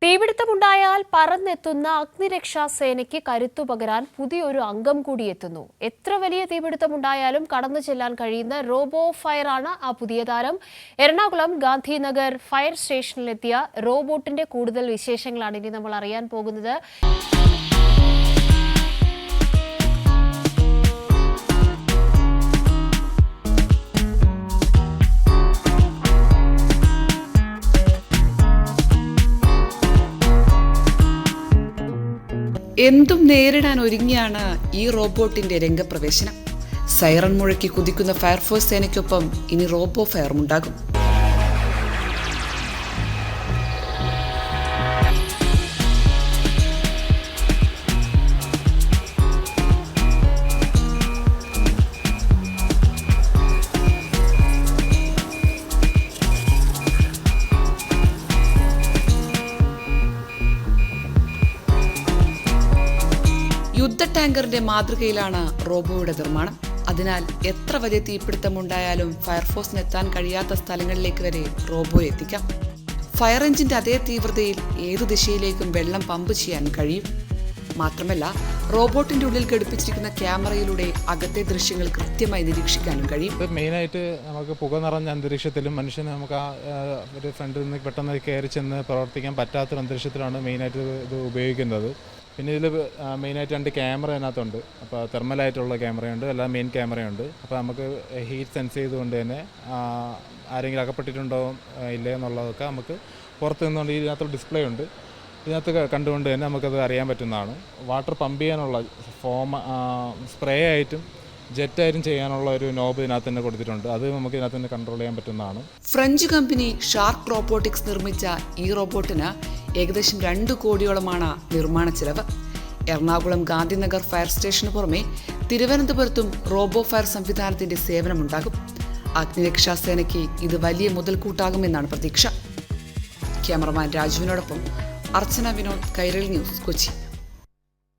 തീപിടുത്തമുണ്ടായാൽ പറന്നെത്തുന്ന അഗ്നിരക്ഷാ സേനയ്ക്ക് കരുത്തുപകരാൻ പുതിയൊരു അംഗം കൂടി എത്തുന്നു. എത്ര വലിയ തീപിടുത്തമുണ്ടായാലും കടന്നു ചെല്ലാൻ കഴിയുന്ന റോബോ ഫയറാണ് ആ പുതിയ താരം. എറണാകുളം ഗാന്ധിനഗർ ഫയർ സ്റ്റേഷനിലെത്തിയ റോബോട്ടിന്റെ കൂടുതൽ വിശേഷങ്ങളാണ് ഇനി നമ്മൾ അറിയാൻ പോകുന്നത്. എന്തും നേരിടാൻ ഒരുങ്ങിയാണ് ഈ റോബോട്ടിന്റെ രംഗപ്രവേശനം. സൈറൺ മുഴക്കി കുതിക്കുന്ന ഫയർഫോഴ്സ് സേനയ്ക്കൊപ്പം ഇനി റോബോ ഫയറുമുണ്ടാകും. യുദ്ധ ടാങ്കറിന്റെ മാതൃകയിലാണ് റോബോയുടെ നിർമ്മാണം. അതിനാൽ എത്ര വലിയ തീപിടുത്തമുണ്ടായാലും ഫയർഫോഴ്സിന് എത്താൻ കഴിയാത്ത സ്ഥലങ്ങളിലേക്ക് വരെ റോബോ എത്തിക്കാം. ഫയർ എഞ്ചിന്റെ അതേ തീവ്രതയിൽ ഏതു ദിശയിലേക്കും വെള്ളം പമ്പ് ചെയ്യാൻ കഴിയും. മാത്രമല്ല, റോബോട്ടിന്റെ ഉള്ളിൽ ഘടിപ്പിച്ചിരിക്കുന്ന ക്യാമറയിലൂടെ അകത്തെ ദൃശ്യങ്ങൾ കൃത്യമായി നിരീക്ഷിക്കാനും കഴിയും. മെയിനായിട്ട് നമുക്ക് പുക നിറഞ്ഞ അന്തരീക്ഷത്തിലും മനുഷ്യന് നമുക്ക് ഒരു ഫ്രണ്ടിൽ നിന്ന് പെട്ടെന്ന് കയറി ചെന്ന് പ്രവർത്തിക്കാൻ പറ്റാത്തൊരു അന്തരീക്ഷത്തിലാണ് മെയിനായിട്ട് ഇത് ഉപയോഗിക്കുന്നത്. പിന്നെ ഇതിൽ മെയിനായിട്ട് 2 ക്യാമറ അതിനകത്തുണ്ട്. അപ്പോൾ തെർമലായിട്ടുള്ള ക്യാമറയുണ്ട്, അല്ലാതെ മെയിൻ ക്യാമറയുണ്ട്. അപ്പോൾ നമുക്ക് ഹീറ്റ് സെൻസ് ചെയ്തുകൊണ്ട് തന്നെ ആരെങ്കിലും അകപ്പെട്ടിട്ടുണ്ടോ ഇല്ലേ എന്നുള്ളതൊക്കെ നമുക്ക് പുറത്ത് നിന്നുകൊണ്ട് ഇതിനകത്ത് ഡിസ്പ്ലേ ഉണ്ട്. ഇതിനകത്ത് കണ്ടുകൊണ്ട് തന്നെ നമുക്കത് അറിയാൻ പറ്റുന്നതാണ്. വാട്ടർ പമ്പ് ചെയ്യാനുള്ള സ്പ്രേ ആയിട്ടും ജെറ്റായിട്ടും ചെയ്യാനുള്ള ഒരു നോബ് ഇതിനകത്ത് തന്നെ കൊടുത്തിട്ടുണ്ട്. അത് നമുക്ക് ഇതിനകത്ത് തന്നെ കൺട്രോൾ ചെയ്യാൻ പറ്റുന്നതാണ്. ഫ്രഞ്ച് കമ്പനി ഷാർക്ക് റോബോട്ടിക്സ് നിർമ്മിച്ച ഈ റോബോട്ടിന് ഏകദേശം 2 കോടിയോളമാണ് നിർമ്മാണ ചെലവ്. എറണാകുളം ഗാന്ധിനഗർ ഫയർ സ്റ്റേഷന് പുറമെ തിരുവനന്തപുരത്തും റോബോ ഫയർ സംവിധാനത്തിന്റെ സേവനമുണ്ടാകും. അഗ്നിരക്ഷാ സേനയ്ക്ക് ഇത് വലിയ മുതൽക്കൂട്ടാകുമെന്നാണ് പ്രതീക്ഷ. ക്യാമറമാൻ രാജുവിനോടൊപ്പം അർച്ചന വിനോദ്, കൈരളി ന്യൂസ്, കൊച്ചി.